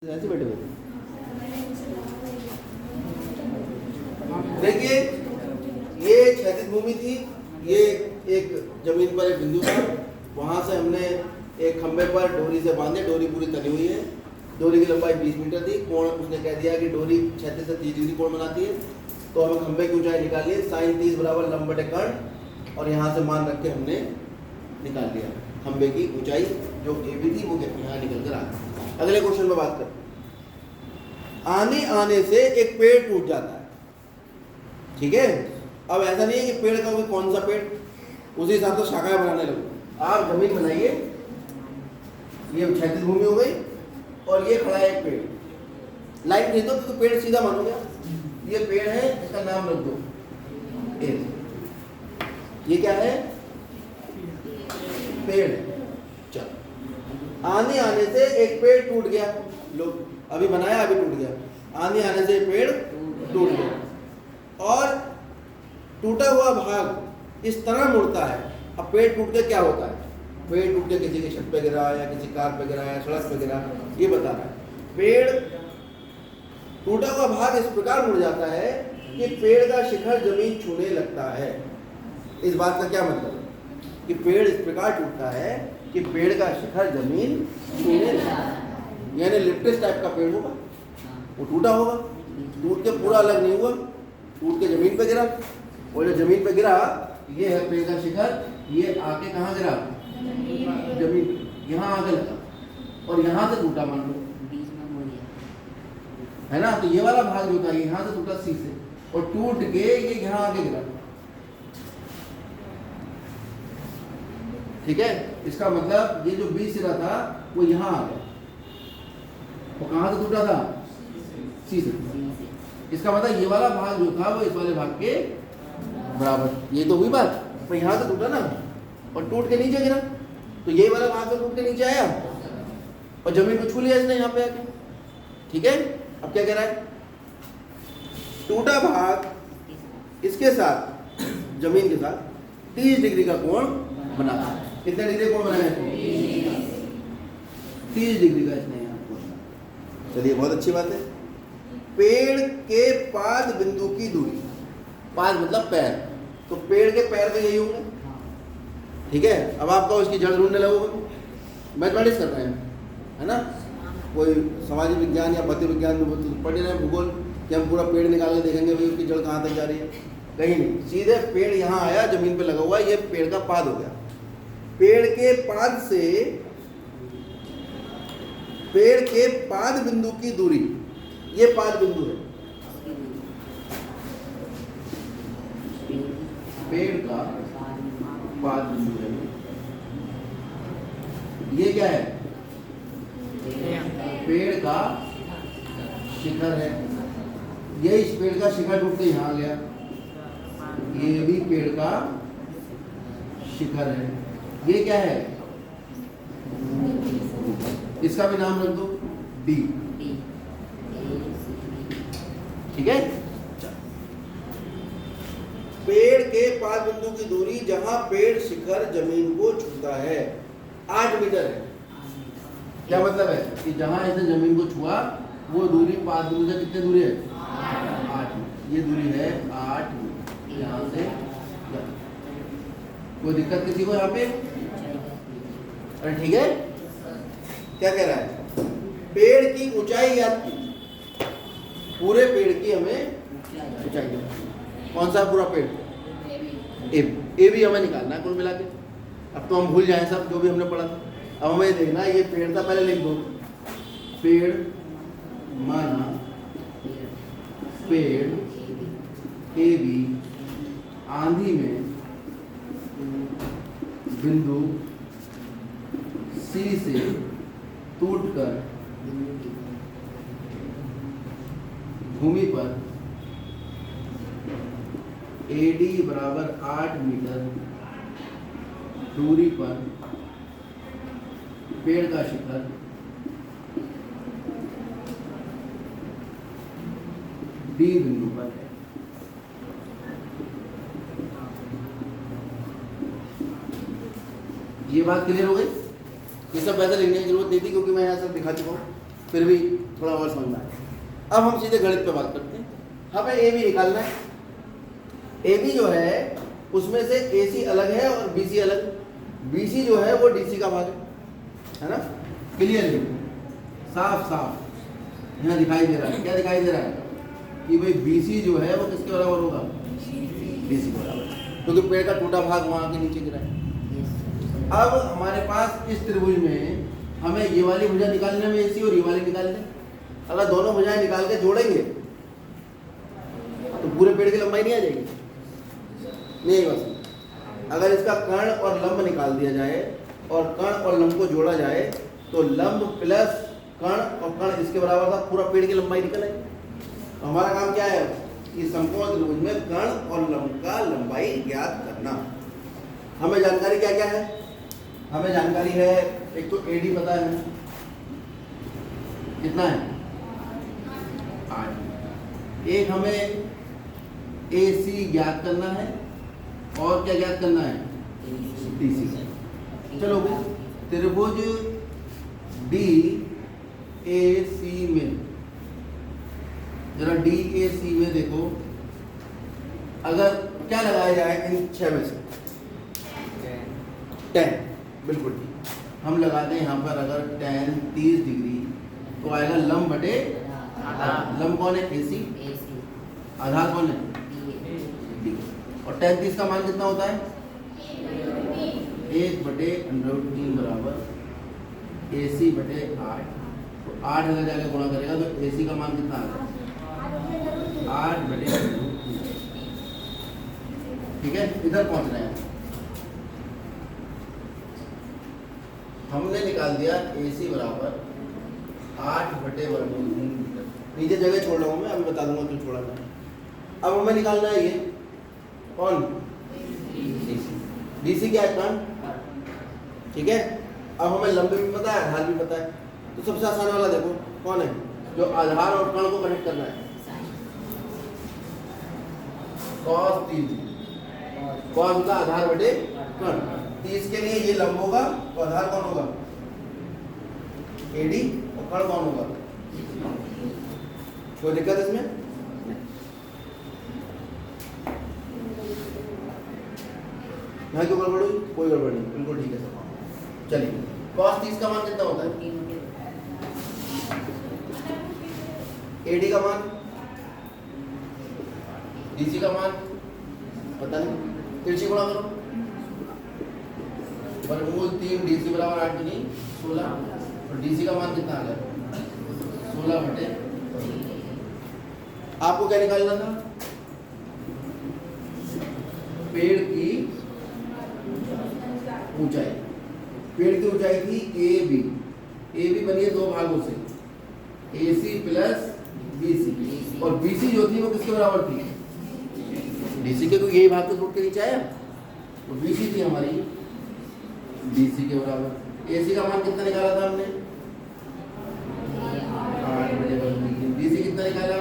ऐसे बैठे हुए देखिए, ये क्षैतिज भूमि थी, ये एक जमीन पर एक बिंदु था, वहां से हमने एक खंबे पर डोरी से बांधे, डोरी पूरी तली हुई है, डोरी की लंबाई 20 मीटर थी, कोण उसने कह दिया कि डोरी 36 से 30 डिग्री कोण बनाती है, तो हमें खंबे की ऊंचाई निकाली है, sin 30 बराबर लंब बटे कर्ण, और यहाँ से मान रख के हमने निकाल लिया खंबे की ऊंचाई जो ए बी थी, वो यहाँ निकल कर आ गई। अगले क्वेश्चन में बात करते हैं। आने आने से एक पेड़ टूट जाता है, ठीक है। अब ऐसा नहीं है कि पेड़ का कोई कौन सा पेड़, उसी हिसाब से शाखाएं बनाने लगो। आप जमीन बनाइए, ये क्षैतिज भूमि हो गई और ये खड़ा है एक पेड़, लाइन खींच दो तो पेड़ सीधा मानोगे। ये पेड़ है, इसका नाम रख दो ए। ये क्या है? पेड़। चलो, आने आने से एक पेड़ टूट गया, लोग अभी बनाया अभी टूट गया, आने आने से पेड़ टूट गया और टूटा हुआ भाग इस तरह मुड़ता है। अब पेड़ टूट के क्या होता है? पेड़ टूट के किसी की छत पे गिरा या किसी कार पे गिरा या सड़क पे गिरा, ये बता रहा है। पेड़ टूटा हुआ भाग इस प्रकार मुड़ जाता है कि पेड़ का शिखर जमीन छूने लगता है। इस बात का क्या मतलब है? कि पेड़ इस प्रकार टूटता है कि पेड़ का शिखर जमीन छूने लगता है, यानी लिप्टिस टाइप का पेड़ होगा, वो टूटा होगा, टूट के पूरा अलग नहीं हुआ, टूट के जमीन पे गिरा, और जो जमीन पे गिरा ये है पेड़ का शिखर, ये आके कहाँ गिरा? जमीन, यहाँ आगे लगा और यहाँ से टूटा, मान लो है ना। तो ये वाला भाग जो था यहाँ से टूटा सी से और टूट के ये यहाँ आगे गिरा, ठीक है। इसका मतलब ये जो बी सिरा था वो यहाँ आ गया, वो कहाँ से टूटा था? सी से। इसका मतलब ये वाला भाग जो था वो इस वाले भाग के बराबर। ये तो हुई बात, तो यहाँ से टूटा ना और टूट के नीचे गिरा, तो ये वाला भाग तो टूट के नीचे आया और जमीन को छू लिया इसने यहाँ पे आके, ठीक है। अब क्या कह रहा है? टूटा भाग इसके साथ, जमीन के साथ 30 डिग्री का कोण बनाता है। कितने डिग्री कोण बनाया है? 30 डिग्री का इसने यहाँ कोण बनाया। चलिए, बहुत अच्छी बात है। पेड़ के पाद बिंदु की दूरी, पाद मतलब पैर, तो पेड़ के पैर तो यही होंगे, ठीक है। अब आपका उसकी जड़ ढूंढने लगोगे, मैथमेटिक्स कर रहे हैं, है ना। कोई समाज विज्ञान या भौतिक विज्ञान में पढ़ रहे हैं भूगोल, कि हम पूरा पेड़ निकाल के देखेंगे भाई उसकी जड़ कहाँ तक जा रही है, कहीं नहीं, सीधे पेड़ यहाँ आया, जमीन पे लगा हुआ, ये पेड़ का पाद हो गया। पेड़ के पाद से पेड़ के पाद बिंदु की दूरी, ये पाद बिंदु है, पेड़ का पाद बिंदु है। ये क्या है? पेड़ का शिखर है। ये इस पेड़ का शिखर टूट के यहाँ आ गया, ये भी पेड़ का शिखर है। ये क्या है? इसका भी नाम रख दो डी, ठीक है। पेड़ के पाद बिंदु की दूरी जहां पेड़ शिखर जमीन को छूता है 8 मीटर है। क्या मतलब है? कि जहां इसने जमीन को छुआ वो दूरी पाद बिंदु से कितनी दूरी है? 8 मीटर। ये दूरी है 8 मीटर यहाँ से। कोई दिक्कत किसी को यहाँ पे? अरे ठीक है। क्या कह रहा है? पेड़ की ऊंचाई ज्ञात की, पूरे पेड़ की हमें ऊंचाई, कौन सा पूरा पेड़? ए भी हमें निकालना है कुल मिला के। अब तो हम भूल जाए सब जो भी हमने पढ़ा था, अब हमें देखना ये पेड़ था, पहले लिख दो। पेड़ माना पेड़ ए बी आंधी में बिंदु सी से टूटकर भूमि पर AD बराबर 8 मीटर दूरी पर पेड़ का शिखर D बिंदु पर है। ये बात क्लियर हो गई? ये सब वैसे लिखने की जरूरत नहीं थी क्योंकि मैं यहाँ सब दिखा चुका हूँ। फिर भी थोड़ा और समझ में आए। अब हम सीधे गणित पे बात करते हैं। हमें ए बी निकालना है। ए बी जो है उसमें से ए सी अलग है और बी सी अलग। बी सी जो है वो डी सी का भाग है ना, क्लियरली साफ साफ यहाँ दिखाई दे रहा है। क्या दिखाई दे रहा है कि भाई बी सी जो है वो किसके बराबर होगा, डी सी के बराबर, क्योंकि पेड़ का टूटा भाग वहाँ के नीचे गिरा है। अब हमारे पास इस त्रिभुज में हमें ये वाली भुजा निकालने में ए सी और ये वाली निकालने। अगर दोनों भुजाएं निकाल के जोड़ेंगे तो पूरे पेड़ की लंबाई नहीं आ जाएगी, नहीं बस। अगर इसका कर्ण और लंब निकाल दिया जाए और कर्ण और लंब को जोड़ा जाए तो लंब प्लस कर्ण और कर्ण इसके बराबर था, पूरा पेड़ की लंबाई निकल आएगी। तो हमारा काम क्या है कि समकोण त्रिभुज में कर्ण और लंब का लंबाई ज्ञात करना। हमें जानकारी क्या क्या है, हमें जानकारी है एक तो एडी पता है कितना है 8, एक हमें ए सी ज्ञात करना है और क्या ज्ञात करना है डी सी। चलो त्रिभुज डी ए सी में, जरा डी ए सी में देखो, अगर क्या लगाया जाए इन 6 में से 10, बिल्कुल ठीक। हम लगाते हैं यहाँ पर अगर 10 30 डिग्री तो आएगा लंब बटे आधार। लंब कौन है ए सी, आधार कौन है डी। और 10 30 का मान कितना होता है 1/√3 बराबर ए सी बटे 8। तो 8 अगर जाके गुणा करेगा तो ए सी का मान कितना आएगा 8/√3। ठीक है, इधर पहुंच रहे हैं। हमने निकाल दिया ए सी बराबर 8/√3। नीचे जगह छोड़ रहा हूँ मैं, अभी बता दूंगा क्यों छोड़ा था। अब हमें निकालना है ये कौन डी सी क्या है कर्ण, ठीक है। अब हमें लंब भी पता है आधार भी पता है, तो सबसे आसान वाला देखो कौन है, जो आधार और कर्ण को कनेक्ट करना है cos 3। cos होगा आधार बटे कर्ण। 30 के लिए ये लंब होगा तो आधार कौन होगा एडी और कर्ण कौन होगा। कोई दिक्कत इसमें, यहाँ क्यों गड़बड़ हुई, कोई गड़बड़ नहीं, बिल्कुल ठीक है सब। चलिए cos 30 का मान कितना होता है एडी का मान, डीसी का मान पता नहीं, तिरछी गुणा करो, वर्गमूल 3 डीसी बराबर 8 नहीं 16, और डीसी का मान कितना आ गया 16 बटे। आपको क्या निकालना था, पेड़ की ऊंचाई। पेड़ की ऊंचाई थी ए बी बनी है 2 भागों से, ए सी प्लस बी सी, और बी सी जो थी वो किसके बराबर थी डी सी के, क्योंकि यही भाग तो टूट के नीचे आया, तो बी सी थी हमारी डी सी के बराबर। ए सी का मान कितना निकाला था हमने 8/√3। डी सी कितना निकाला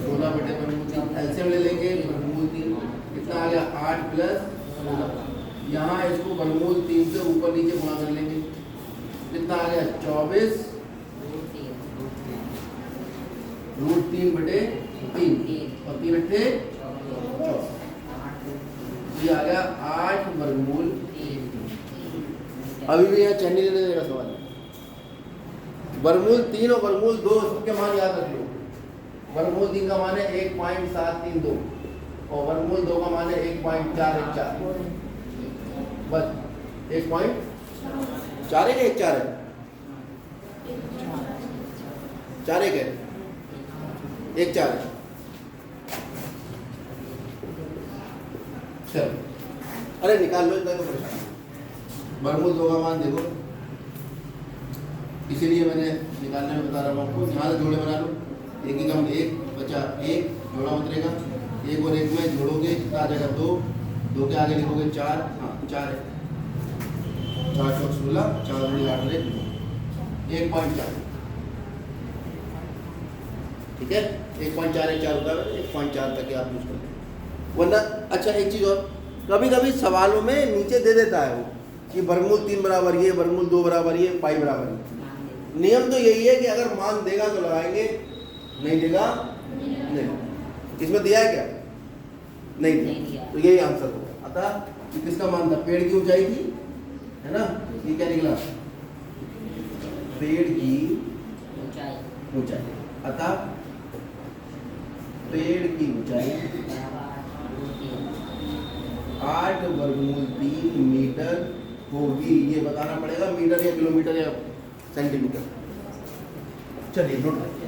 16/√3। एलसीएम ले लेंगे, √3 कितना आ गया 8 प्लस 16। यहाँ इसको वर्गमूल 3 से ऊपर नीचे गुणा कर लेंगे, कितना आ गया 24 √3/3 और 3 अट्ठे 24। ये आ गया 8/3। अभी भी यहाँ चैनी लेने देगा सवाल। वर्गमूल 3 और वर्गमूल 2 सबके मान याद रख लो। वर्गमूल 3 का मान है 1.732 और वर्गमूल 2 का मान है 1.414। बस 1.4 है, 1.4 है, 4 है, 1.4 है। चलो अरे निकाल लो, इतना तो परेशान। वर्गमूल 2 का मान देखो, इसीलिए मैंने निकालने में बता रहा हूँ आपको। यहाँ से जोड़े बना लो, एक ही काम, 1 बचा 1, जोड़ा उतरेगा, 1 और 1 में जोड़ोगे कितना आ जाएगा 2, 2 के आगे लिखोगे 4, हाँ 4 है, 4 चौक 16, 4 दूनी 8 में 1.4। ठीक है, 1.4 1.4 होता है, 1.4 तक आप यूज करते हैं। वरना अच्छा एक चीज़ और, कभी कभी सवालों में नीचे दे देता है वो कि वर्गमूल 3 बराबर ये, वर्गमूल 2 बराबर ये, पाई बराबर ये, नियम तो यही है कि अगर मान देगा तो लगाएंगे, नहीं देगा नहीं। इसमें दिया है क्या? नहीं दिया, तो यही आंसर होगा। अतः ये किसका मान था? पेड़ की ऊंचाई थी, है ना? ये क्या निकला? पेड़ की ऊंचाई। अतः पेड़ की ऊंचाई 8 वर्गमूल 3 मीटर होगी। ये बताना पड़ेगा मीटर या किलोमीटर या सेंटीमीटर। चलिए नोट करें।